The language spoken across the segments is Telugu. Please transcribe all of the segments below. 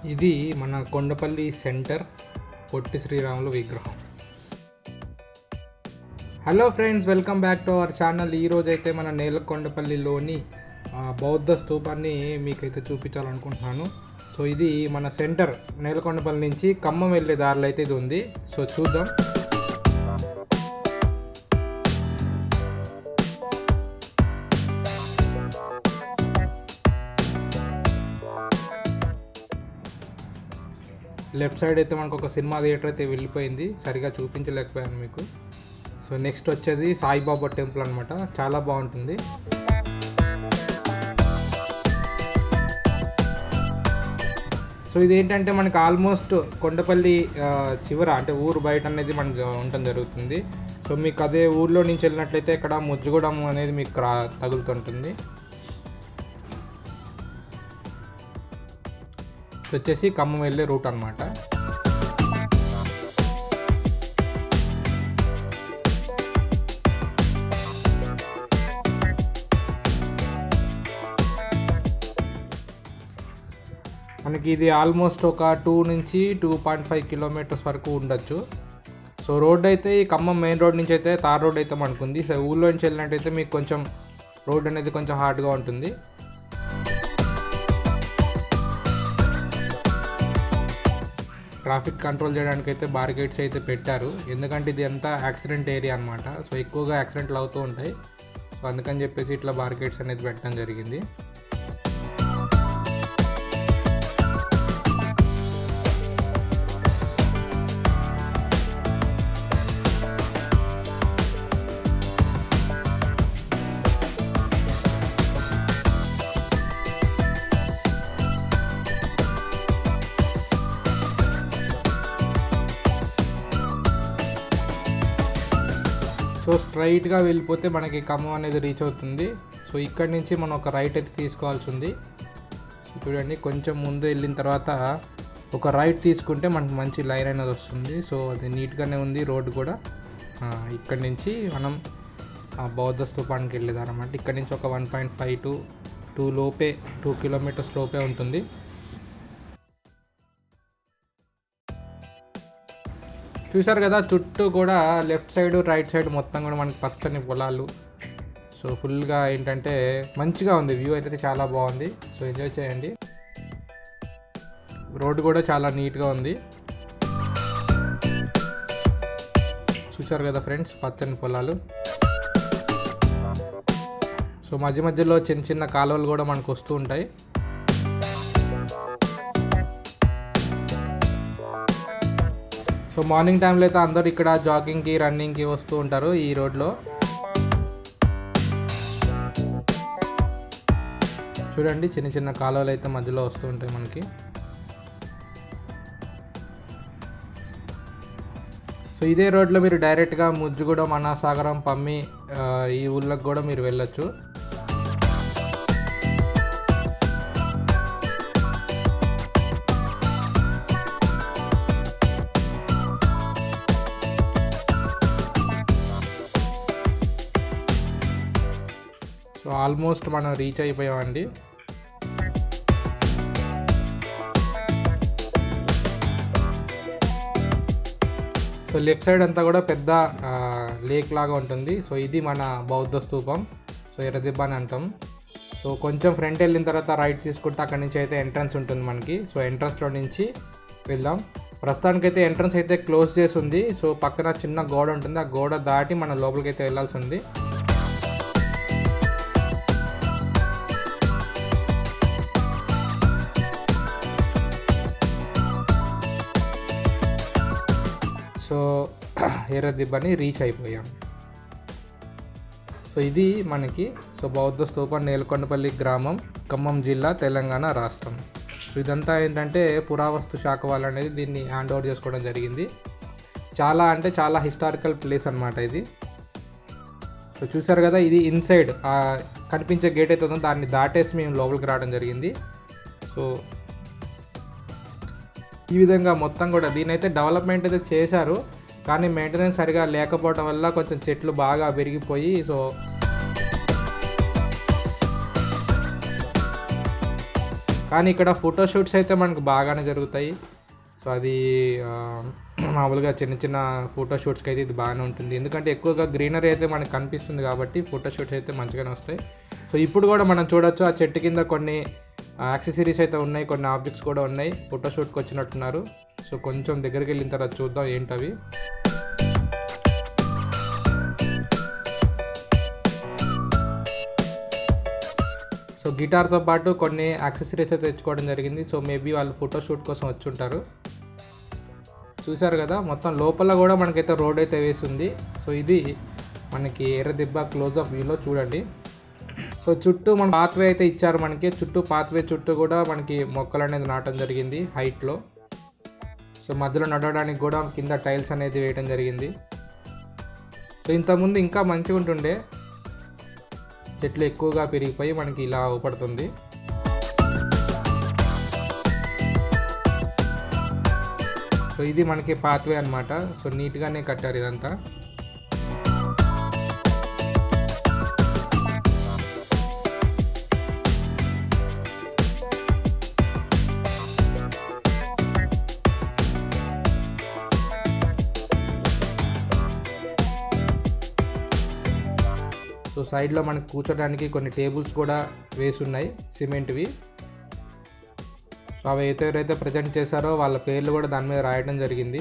ఇది మన కొండపల్లి సెంటర్ పొట్టి శ్రీరాములు విగ్రహం. Hello friends, welcome back to our channel. ఈరోజు అయితే మన నేలకొండపల్లిలోని బౌద్ధ స్తూపాన్ని మీకైతే చూపించాలనుకుంటున్నాను. సో ఇది మన సెంటర్ నేలకొండపల్లి నుంచి ఖమ్మం వెళ్ళే దారిలో అయితే ఇది ఉంది. సో చూద్దాం. లెఫ్ట్ సైడ్ అయితే మనకు ఒక సినిమా థియేటర్ అయితే వెళ్ళిపోయింది, సరిగా చూపించలేకపోయాను మీకు. సో నెక్స్ట్ వచ్చేది సాయిబాబా టెంపుల్ అనమాట, చాలా బాగుంటుంది. సో ఇదేంటంటే మనకి ఆల్మోస్ట్ కొండపల్లి చివర అంటే ఊరు బయట అనేది మనకు ఉండటం జరుగుతుంది. సో మీకు అదే ఊర్లో నుంచి వెళ్ళినట్లయితే ఇక్కడ ముజ్జగూడెం అనేది మీకు తగులుతుంటుంది. వచ్చేసి ఖమ్మం వెళ్ళే రూట్ అన్నమాట. మనకి ఇది ఆల్మోస్ట్ ఒక 2 నుంచి 2.5 కిలోమీటర్స్ వరకు ఉండొచ్చు. సో రోడ్ అయితే ఈ ఖమ్మం మెయిన్ రోడ్ నుంచి అయితే తార్ రోడ్ అయితే మనకుంది. సో ఊళ్ళో నుంచి వెళ్ళినట్టయితే మీకు కొంచెం రోడ్ అనేది కొంచెం హార్డ్గా ఉంటుంది. ట్రాఫిక్ కంట్రోల్ చేయడానికి అయితే బారికేడ్స్ అయితే పెట్టారు, ఎందుకంటే ఇది అంతా యాక్సిడెంట్ ఏరియా అనమాట. సో ఎక్కువగా యాక్సిడెంట్లు అవుతూ ఉంటాయి. సో అందుకని చెప్పేసి ఇట్లా బారికేడ్స్ అనేది పెట్టడం జరిగింది. సో స్ట్రైట్గా వెళ్ళిపోతే మనకి ఖమ్మం అనేది రీచ్ అవుతుంది. సో ఇక్కడి నుంచి మనం ఒక రైట్ అయితే తీసుకోవాల్సి ఉంది. చూడండి, కొంచెం ముందు వెళ్ళిన తర్వాత ఒక రైట్ తీసుకుంటే మనకు మంచి లైన్ అనేది వస్తుంది. సో అది నీట్గానే ఉంది రోడ్డు కూడా. ఇక్కడి నుంచి మనం బౌద్ధ స్తూపానికి వెళ్ళేదన్నమాట. ఇక్కడి నుంచి ఒక 1.5 to 2 కిలోమీటర్స్ లోపే ఉంటుంది. చూసారు కదా, చుట్టూ కూడా లెఫ్ట్ సైడ్ రైట్ సైడ్ మొత్తం కూడా మనకి పచ్చని పొలాలు. సో ఫుల్గా ఏంటంటే మంచిగా ఉంది, వ్యూ అయితే చాలా బాగుంది. సో ఎంజాయ్ చేయండి. రోడ్డు కూడా చాలా నీట్గా ఉంది. చూసారు కదా ఫ్రెండ్స్, పచ్చని పొలాలు. సో మధ్య మధ్యలో చిన్న చిన్న కాలువలు కూడా మనకు వస్తూ ఉంటాయి. సో మార్నింగ్ టైంలో అయితే అందరూ ఇక్కడ జాగింగ్కి రన్నింగ్కి వస్తూ ఉంటారు ఈ రోడ్లో. చూడండి, చిన్న చిన్న కాలువలు అయితే మధ్యలో వస్తూ ఉంటాయి మనకి. సో ఇదే రోడ్లో మీరు డైరెక్ట్గా ముజ్జగూడెం, అన్నాసాగరం, పమ్మి ఈ ఊళ్ళకి కూడా మీరు వెళ్ళొచ్చు. సో ఆల్మోస్ట్ మనం రీచ్ అయిపోయామండి. సో లెఫ్ట్ సైడ్ అంతా కూడా పెద్ద లేక్ లాగా ఉంటుంది. సో ఇది మన బౌద్ధ స్తూపం. సో ఎర్రదిబ్బ అని అంటాం. సో కొంచెం ఫ్రంట్ వెళ్ళిన తర్వాత రైట్ తీసుకుంటే అక్కడి నుంచి అయితే ఎంట్రన్స్ ఉంటుంది మనకి. సో ఎంట్రన్స్లో నుంచి వెళ్దాం. ప్రస్తుతానికైతే ఎంట్రన్స్ అయితే క్లోజ్ చేసి ఉంది. సో పక్కన చిన్న గోడ ఉంటుంది, ఆ గోడ దాటి మనం లోపలికి అయితే వెళ్ళాల్సి ఉంది. సో ఎర్రదిబ్బని రీచ్ అయిపోయాం. సో ఇది మనకి బౌద్ధ స్తూపం, నేలకొండపల్లి గ్రామం, ఖమ్మం జిల్లా, తెలంగాణ రాష్ట్రం. సో ఇదంతా ఏంటంటే పురావస్తు శాఖ వాళ్ళు అనేది దీన్ని హ్యాండ్ ఓవర్ చేసుకోవడం జరిగింది. చాలా అంటే చాలా హిస్టారికల్ ప్లేస్ అనమాట ఇది. సో చూసారు కదా, ఇది ఇన్సైడ్ కనిపించే గేట్ అయితే ఉందో దాన్ని దాటేసి మేము లోపలికి రావడం జరిగింది. సో ఈ విధంగా మొత్తం కూడా దీని అయితే డెవలప్మెంట్ అయితే చేశారు, కానీ మెయింటెనెన్స్ సరిగా లేకపోవడం వల్ల కొంచెం చెట్లు బాగా పెరిగిపోయి కానీ ఇక్కడ ఫోటోషూట్స్ అయితే మనకు బాగానే జరుగుతాయి. సో అది మామూలుగా చిన్న చిన్న ఫోటోషూట్స్కి అయితే ఇది బాగానే ఉంటుంది, ఎందుకంటే ఎక్కువగా గ్రీనరీ అయితే మనకు కనిపిస్తుంది కాబట్టి ఫోటోషూట్స్ అయితే మంచిగానే వస్తాయి. సో ఇప్పుడు కూడా మనం చూడొచ్చు ఆ చెట్టు కింద కొన్ని యాక్సెసరీస్ అయితే ఉన్నాయి, కొన్ని ఆబ్జెక్ట్స్ కూడా ఉన్నాయి, ఫోటోషూట్కి వచ్చినట్టున్నారు. సో కొంచెం దగ్గరికి వెళ్ళిన తర్వాత చూద్దాం ఏంటవి. సో గిటార్తో పాటు కొన్ని యాక్సెసరీస్ అయితే తెచ్చుకోవడం జరిగింది. సో మేబీ వాళ్ళు ఫోటోషూట్ కోసం వచ్చి ఉంటారు. చూసారు కదా, మొత్తం లోపల కూడా మనకైతే రోడ్ అయితే వేసింది. సో ఇది మనకి ఎర్రదిబ్బ క్లోజ్అప్ వ్యూలో చూడండి. సో చుట్టూ మన పాత్వే అయితే ఇచ్చారు మనకి, చుట్టూ పాత్వే చుట్టూ కూడా మనకి మొక్కలు అనేది నాటడం జరిగింది హైట్లో. సో మధ్యలో నడవడానికి కూడా కింద టైల్స్ అనేది వేయడం జరిగింది. సో ఇంతకుముందు ఇంకా మంచిగా ఉంటుండే, చెట్లు ఎక్కువగా పెరిగిపోయి మనకి ఇలా అవపడుతుంది. సో ఇది మనకి పాత్వే అనమాట. సో నీట్గానే కట్టారు ఇదంతా. సో సైడ్లో మనకు కూర్చోడానికి కొన్ని టేబుల్స్ కూడా వేసి ఉన్నాయి సిమెంట్వి. సో అవి ఎవరైతే ప్రజెంట్ చేశారో వాళ్ళ పేర్లు కూడా దాని మీద రాయడం జరిగింది.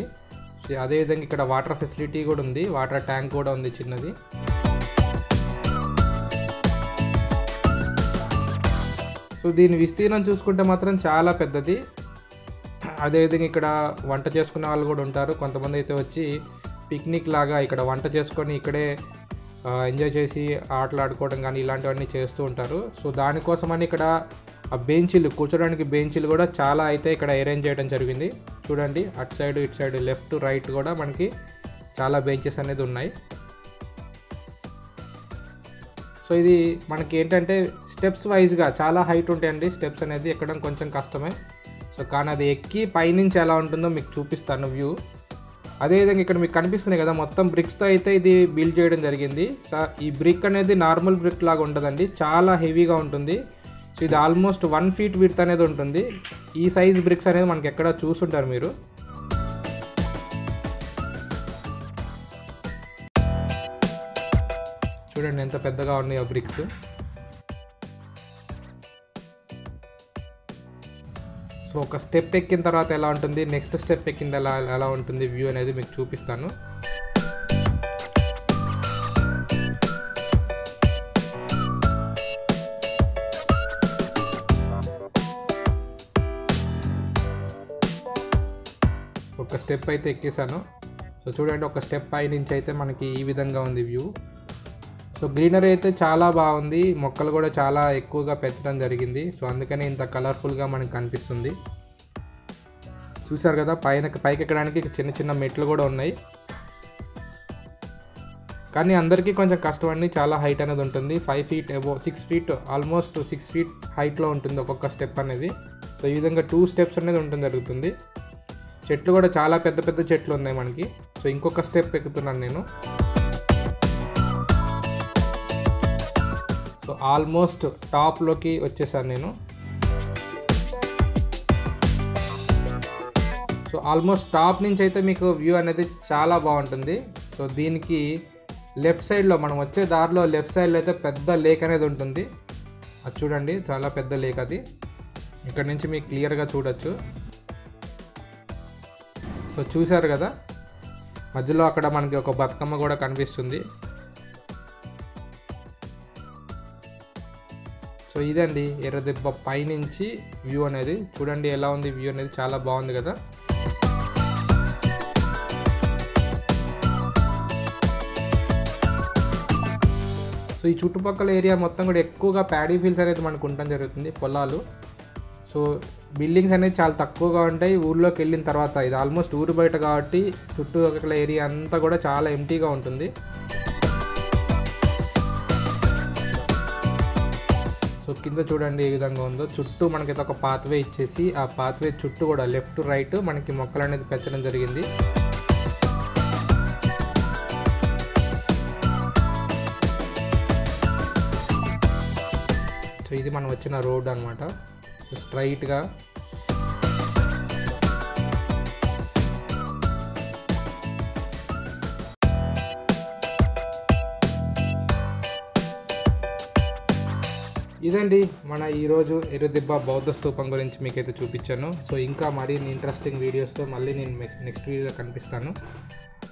సో అదేవిధంగా ఇక్కడ వాటర్ ఫెసిలిటీ కూడా ఉంది, వాటర్ ట్యాంక్ కూడా ఉంది చిన్నది. సో దీని విస్తీర్ణం చూసుకుంటే మాత్రం చాలా పెద్దది. అదేవిధంగా ఇక్కడ వంట చేసుకునే వాళ్ళు కూడా ఉంటారు. కొంతమంది అయితే వచ్చి పిక్నిక్ లాగా ఇక్కడ వంట చేసుకొని ఇక్కడే ఎంజాయ్ చేసి ఆటలు ఆడుకోవడం కానీ ఇలాంటివన్నీ చేస్తూ ఉంటారు. సో దానికోసమని ఇక్కడ ఆ బెంచీలు, కూర్చోడానికి బెంచీలు కూడా చాలా అయితే ఇక్కడ అరేంజ్ చేయడం జరిగింది. చూడండి, అటు సైడ్ ఇటు సైడ్ లెఫ్ట్ రైట్ కూడా మనకి చాలా బెంచెస్ అనేది ఉన్నాయి. సో ఇది మనకి ఏంటంటే స్టెప్స్ వైజ్గా చాలా హైట్ ఉంటాయండి. స్టెప్స్ అనేది ఎక్కడం కొంచెం కష్టమే. సో కానీ అది ఎక్కి పైనుంచి ఎలా ఉంటుందో మీకు చూపిస్తాను వ్యూ. అదేవిధంగా ఇక్కడ మీకు కనిపిస్తున్నాయి కదా, మొత్తం బ్రిక్స్తో అయితే ఇది బిల్డ్ చేయడం జరిగింది. సో ఈ బ్రిక్ అనేది నార్మల్ బ్రిక్ లాగా ఉంటుందండి, చాలా హెవీగా ఉంటుంది. సో ఇది ఆల్మోస్ట్ 1 feet విడ్త్ అనేది ఉంటుంది. ఈ సైజ్ బ్రిక్స్ అనేది మనకి ఎక్కడ చూసుంటారు మీరు. చూడండి ఎంత పెద్దగా ఉన్నాయి ఆ బ్రిక్స్. సో ఒక స్టెప్ ఎక్కిన తర్వాత ఎలా ఉంటుంది, నెక్స్ట్ స్టెప్ ఎక్కింది ఎలా ఉంటుంది వ్యూ అనేది మీకు చూపిస్తాను. ఒక స్టెప్ అయితే ఎక్కేసాను. సో చూడండి, ఒక స్టెప్ పై నుంచి అయితే మనకి ఈ విధంగా ఉంది వ్యూ. సో గ్రీనరీ అయితే చాలా బాగుంది, మొక్కలు కూడా చాలా ఎక్కువగా పెంచడం జరిగింది. సో అందుకనే ఇంత కలర్ఫుల్గా మనకు కనిపిస్తుంది. చూసారు కదా, పైకి ఎక్కడానికి చిన్న చిన్న మెట్లు కూడా ఉన్నాయి. కానీ అందరికీ కొంచెం కష్టం అండి, చాలా హైట్ అనేది ఉంటుంది. 5 feet above 6 feet, almost 6 feet హైట్లో ఉంటుంది ఒక్కొక్క స్టెప్ అనేది. సో ఈ విధంగా 2 steps అనేది ఉంటుంది జరుగుతుంది. చెట్లు కూడా చాలా పెద్ద పెద్ద చెట్లు ఉన్నాయి మనకి. సో ఇంకొక స్టెప్ ఎక్కుతున్నాను నేను. సో ఆల్మోస్ట్ టాప్లోకి వచ్చేసాను నేను. సో ఆల్మోస్ట్ టాప్ నుంచి అయితే మీకు వ్యూ అనేది చాలా బాగుంటుంది. సో దీనికి లెఫ్ట్ సైడ్లో మనం వచ్చే దారిలో లెఫ్ట్ సైడ్లో అయితే పెద్ద లేక్ అనేది ఉంటుంది. అది చూడండి, చాలా పెద్ద లేక్ అది. ఇక్కడ నుంచి మీకు క్లియర్గా చూడొచ్చు. సో చూసారు కదా, మధ్యలో అక్కడ మనకి ఒక బతుకమ్మ కూడా కనిపిస్తుంది. సో ఇదండి ఎర్రదిబ్బ పైనుంచి వ్యూ అనేది. చూడండి ఎలా ఉంది వ్యూ అనేది, చాలా బాగుంది కదా. సో ఈ చుట్టుపక్కల ఏరియా మొత్తం కూడా ఎక్కువగా ప్యాడీ ఫీల్డ్స్ అనేది మనకు ఉండడం జరుగుతుంది, పొలాలు. సో బిల్డింగ్స్ అనేది చాలా తక్కువగా ఉంటాయి ఊర్లోకి వెళ్ళిన తర్వాత. ఇది ఆల్మోస్ట్ ఊరు బయట కాబట్టి చుట్టుపక్కల ఏరియా అంతా కూడా చాలా ఎంటీగా ఉంటుంది. సో కింద చూడండి ఏ విధంగా ఉందో. చుట్టూ మనకైతే ఒక పాత్వే ఇచ్చేసి ఆ పాత్వే చుట్టూ కూడా లెఫ్ట్ రైట్ మనకి మొక్కలు అనేది పెంచడం జరిగింది. సో ఇది మనం వచ్చిన రోడ్ అనమాట. స్ట్రైట్గా. ఇదండి మన ఈరోజు ఎర్రదిబ్బ బౌద్ధ స్తూపం గురించి మీకైతే చూపించాను. సో ఇంకా మరిన్ని ఇంట్రెస్టింగ్ వీడియోస్తో మళ్ళీ నేను నెక్స్ట్ వీడియోలో కనిపిస్తాను.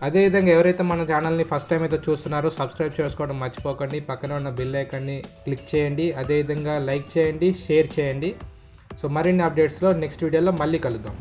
అదేవిధంగా ఎవరైతే మన ఛానల్ని ఫస్ట్ టైం అయితే చూస్తున్నారో సబ్స్క్రైబ్ చేసుకోవడం మర్చిపోకండి. పక్కన ఉన్న బెల్ ఐకాన్ని క్లిక్ చేయండి. అదేవిధంగా లైక్ చేయండి, షేర్ చేయండి. సో మరిన్ని అప్డేట్స్లో నెక్స్ట్ వీడియోలో మళ్ళీ కలుద్దాం.